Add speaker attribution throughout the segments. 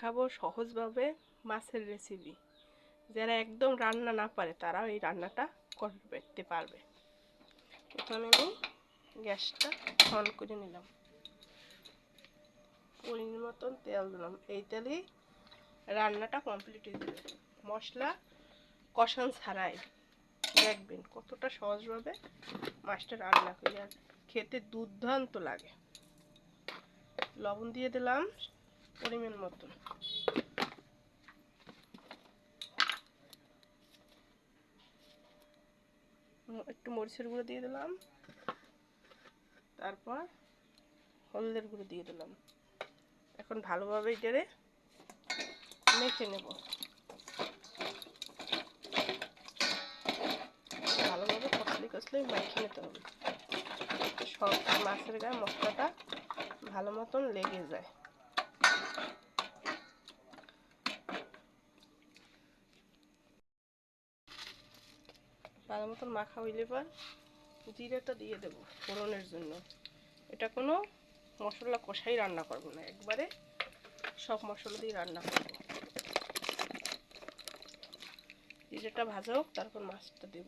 Speaker 1: দেখাবো সহজভাবে মাছের রেসিপি। যারা একদম রান্না না পারে তারাও এই রান্নাটা করতে পারবে। প্রথমে আমি গ্যাসটা অন করে নিলাম, পরিমাণ মতন তেল দিলাম। এই তেলেই রান্নাটা কমপ্লিট হয়ে যাবে, মশলা কষান ছাড়াই। দেখবেন কতটা সহজভাবে মাছটা রান্না করি, আর খেতে দুর্দান্ত লাগে। লবণ দিয়ে দিলাম পরিমাণ মতন, একটু মরিচের গুঁড়ো দিয়ে দিলাম, তারপর হলদের গুঁড়ো দিয়ে দিলাম। এখন ভালোভাবে এটারে মেখে নেব। ভালোভাবে কষলে কষলে মেখে নিতে হবে, সব মাছের গায়ে মশলাটা ভালো মতন লেগে যায়। ভালো মতন মাখা হইলে পর জিরাটা দিয়ে দেবো ফোড়নের জন্য। এটা কোনো মশলা কষাই রান্না করবো না, একবারে সব মশলা দিয়ে রান্না করবো। জিরাটা ভাজা হোক, তারপর মাছটা দেব।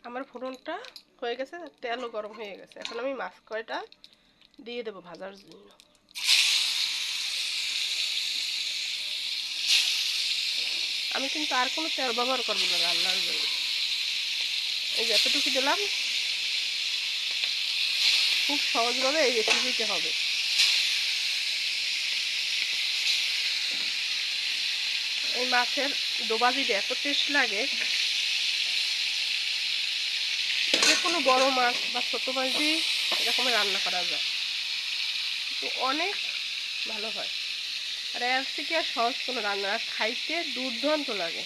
Speaker 1: আমার ফোড়নটা হয়ে গেছে, তেলও গরম হয়ে গেছে। এখন আমি মাছ কয়টা দিয়ে দেবো ভাজার জন্য। আমি কিন্তু আর কোনো তেল ব্যবহার করবো না রান্নার জন্য, এই যতটুকু দিলাম। খুব সহজভাবে এই রেসিপিতে হবে। এই মাছের ডোবাজিটা এত টেস্ট লাগে, যে কোনো বড় মাছ বা ছোটো মাছ দিয়ে এরকমই রান্না করা যায়, কিন্তু অনেক ভালো হয়। আর এর থেকে আর সহজ কোনো রান্না, খাইতে দুর্দান্ত লাগে,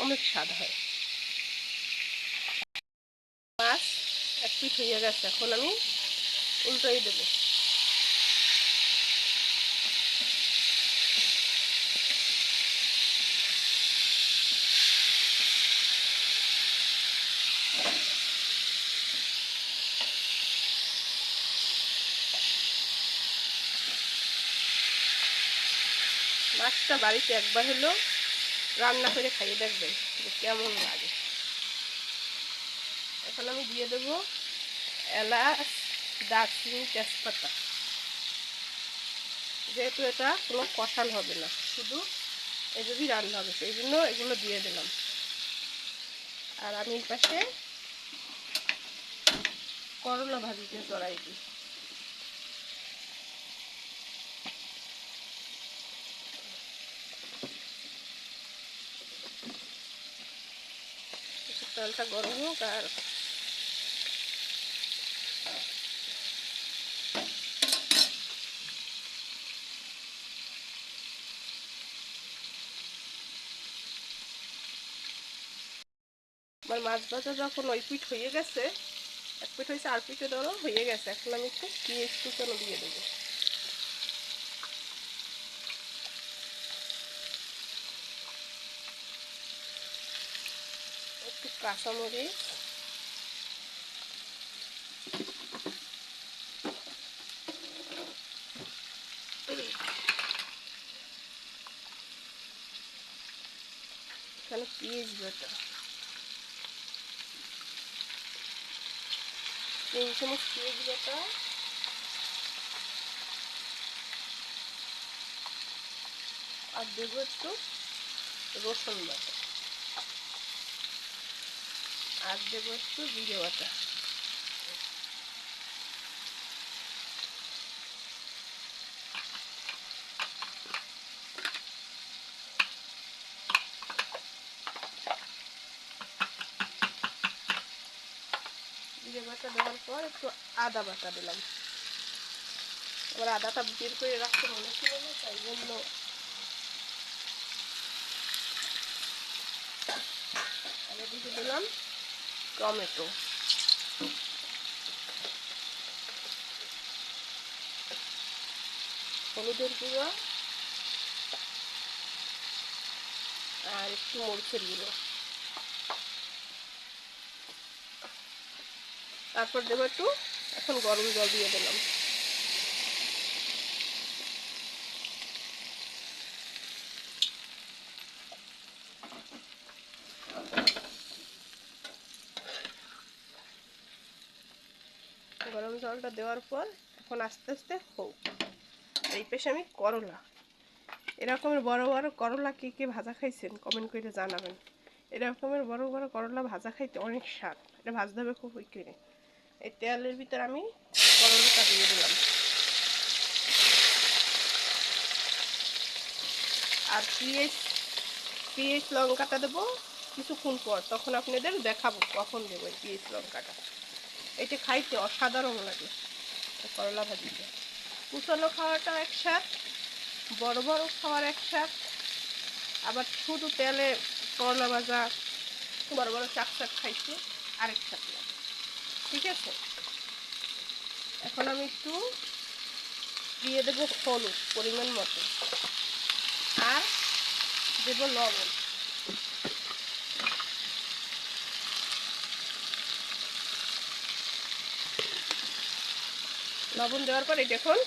Speaker 1: অনেক স্বাদ হয়। মাছ এক পিঠ হয়ে গেছে, এখন আমি উল্টাই দেবো। মাছটা বাড়িতে একবার হলেও রান্না করে খাইয়ে দেখবেন যে কেমন লাগে। এখন আমি দিয়ে দেবো এলাচ, দারচিনি, তেজপাতা। যেহেতু এটা কোনো কষান হবে না, শুধু এগুলোই রান্না হবে, সেই জন্য এগুলো দিয়ে দিলাম। আর আমি এই পাশে করলা ভাজিতে চড়াই দিই। তেলটা গরম হোক। আর আমার মাছ ভাজা যখন ওই পিঠ হয়ে গেছে, এক পিঠ হয়েছে, আর পিঠে ধরো হয়ে গেছে, এখন আমি একটু পেঁয়াজ কুচানো দিয়ে দেবো। একটু কাঁচামরিচ, এখানে পেঁয়াজ বাটা 3 চামচ পেঁয়াজ বাটা, আর দেবো একটু রসুন বাটা, আর দেবো একটু জিরে বাটা। জিরে বাটা দেওয়ার পর একটু আদা বাটা দিলাম। এবার আদাটা বের করে রাখতে মনে ছিল না, তাই জন্য আমি দিয়ে দিলাম টমেটো, হলুদের গুঁড়ো, আর একটু মরিচের গুঁড়ো। তারপর দেবো একটু, এখন গরম জল দিয়ে দিলাম। জলটা দেওয়ার পর এখন আস্তে আস্তে হোক। এই পেশে আমি করলা, এরকমের বড় বড় করলা কে কে ভাজা খাইছেন কমেন্ট করে জানাবেন। এরকমের বড় বড় করলা ভাজা খাইতে অনেক স্বাদ। এটা ভাজতে হবে খুব ওই করে। এই তেলের ভিতর আমি করলাটা দিয়ে দিলাম, আর পেঁয়াজ লঙ্কাটা দেবো কিছুক্ষণ পর, তখন আপনাদের দেখাবো কখন দেবো এই পেঁয়াজ লঙ্কাটা। এটা খাইতে অসাধারণ লাগে করলা ভাজিতে। কুচানো খাওয়াটা এক স্বাদ, বড় বড় খাওয়ার এক স্বাদ, আবার শুধু তেলে করলা ভাজা বড় বড় চাক চাক খাইতে আরেক স্বাদ লাগে। ঠিক আছে, এখন আমি একটু দিয়ে দেবো হলুদ পরিমাণ মতো, আর দেবো লবণ। লবণ দেওয়ার পর এটা এখন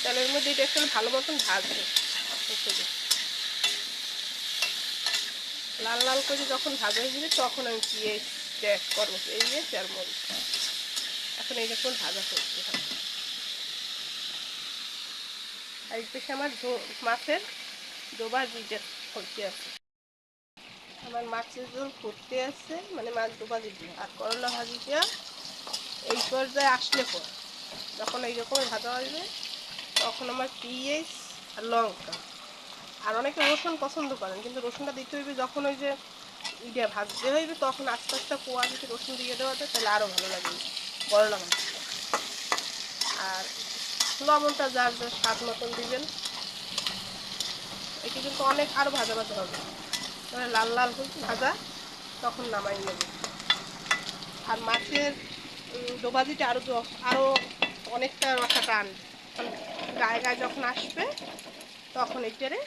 Speaker 1: তেলের মধ্যে এটা একটু ভালো মতন ভাজবে। লাল লাল করে যখন ভাজা হয়ে যাবে তখন আমি পেঁয়াজ অ্যাড করবো, পেঁয়াজ আর মরিচ। এখন এইরকম ভাজা করতে হবে। আর এই পেশে আমার মাছের ডোবা দিতে হচ্ছে আছে, আমার মাছের ঝোল ফুটতে আছে, মানে মাছ ডোবা দিতে। আর করলা ভাজিটা এই পর্যায়ে আসলে পর যখন এইরকমের ভাজা আসবে তখন আমার পেঁয়াজ আর লঙ্কা, আর অনেকে রসুন পছন্দ করেন কিন্তু রসুনটা দিতে হইবে যখন ওই যে ইটা ভাজতে হইবে, তখন আস্তে আস্তে কোয়া দিতে রসুন দিয়ে দেওয়া যায়, তাহলে আরও ভালো লাগবে করলা ভাজি। আর লবণটা যার যার স্বাদ মতন দিবেন। এটি কিন্তু অনেক আরও ভাজা ভাজা হবে, মানে লাল লাল হয়েছে ভাজা, তখন নামাই নেবে। আর মাছের ডোবাজিটা আরও অনেকটা রসাটা আনবে, গায়ে গায়ে যখন আসবে তখন এটারে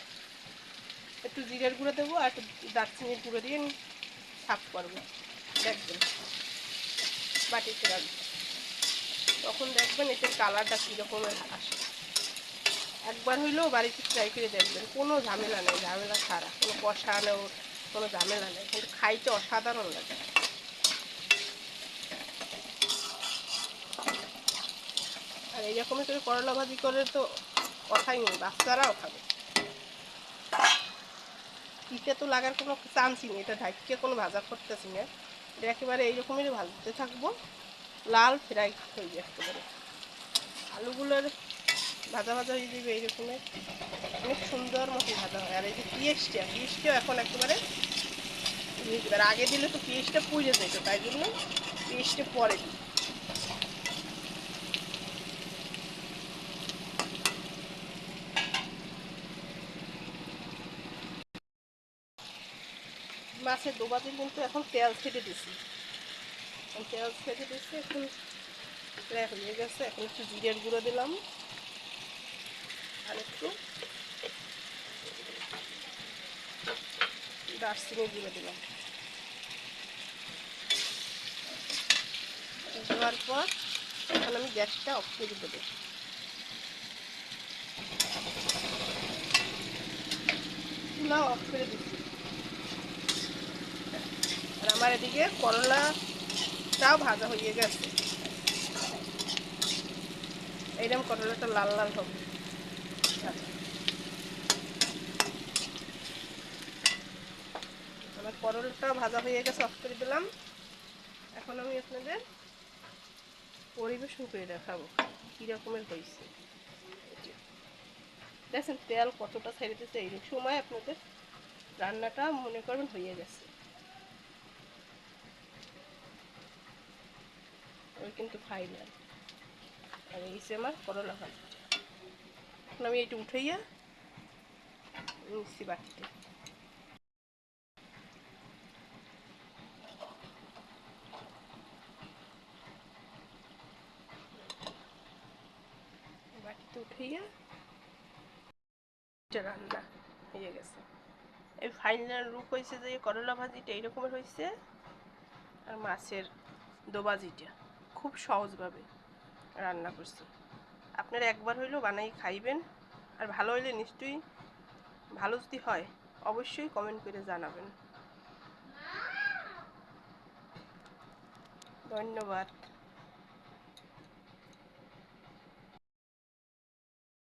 Speaker 1: একটু জিরের গুঁড়ো দেবো আর একটু দারচিনির গুঁড়ো দিয়ে সাফ করবো। দেখবেন বাটিতে রাখবেন, তখন দেখবেন এটার কালারটা কীরকমের আসে। একবার হইলেও বাড়িতে ট্রাই করে দেখবেন, কোনো ঝামেলা নেই, ঝামেলা ছাড়া, কোনো কষানো কোনো ঝামেলা নেই, কিন্তু খাইতে অসাধারণ লাগে। আর এইরকমই করে করলা ভাজি করে তো কথাই নেই, বাচ্চারাও খাবে। পিঠে তো লাগার কোনো চান্সই নেই, এটা ঢাকিয়ে কোনো ভাজা করতেছি না, এটা একেবারে এইরকমই ভাজতে থাকবো, লাল ফ্রাই হয়ে যায় একেবারে। আলুগুলোর ভাজা ভাজা হয়ে যাবে এইরকমের, অনেক সুন্দর মতো ভাজা হয়। আর এই যে পেঁয়াজটাও এখন একেবারে দিয়ে দেবে, আর আগে দিলে তো পেঁয়াজটা পুড়ে যেত, তাই জন্য পেঁয়াজটা পরে দিই। মাছের ডোবাতে কিন্তু এখন তেল ছেড়ে দিছি, তেল ছেড়ে দিচ্ছি, এখন প্রায় হয়ে গেছে। এখন একটু জিরের গুঁড়ো দিলাম আর একটু দারচিনির গুঁড়ো দিলাম। দেওয়ার পর এখন আমি গ্যাসটা অফ করে দেবো। চুলা অফ করে দিচ্ছি। আর আমার এদিকে করলাটাও ভাজা হয়ে গেছে, এইরকম করলাটা লাল লাল হবে। আমার করলাটাও ভাজা হয়ে গেছে, অফ করে দিলাম। এখন আমি আপনাদের পরিবেশন করে দেখাবো কী রকমের হয়েছে। দেখছেন তেল কতটা ছেড়েতেছে, এই সময় আপনাদের রান্নাটা মনে করবেন হয়ে গেছে। ওই কিন্তু ফাইনাল। আর এই আমার করলা ভাজি, এখন আমি এইটা উঠাইয়া মিক্সি বাটিতে। বাটিতে উঠাইয়া এটা রান্না হয়ে গেছে। এই ফাইনাল রূপ হয়েছে যে করলা ভাজিটা এইরকমের হয়েছে, আর মাছের দোবাজিটা খুব সহজভাবে রান্না করছি। আপনারা একবার হইলেও বানাই খাইবেন, আর ভালো হইলে নিশ্চয়ই, ভালো যদি হয় অবশ্যই কমেন্ট করে জানাবেন। ধন্যবাদ।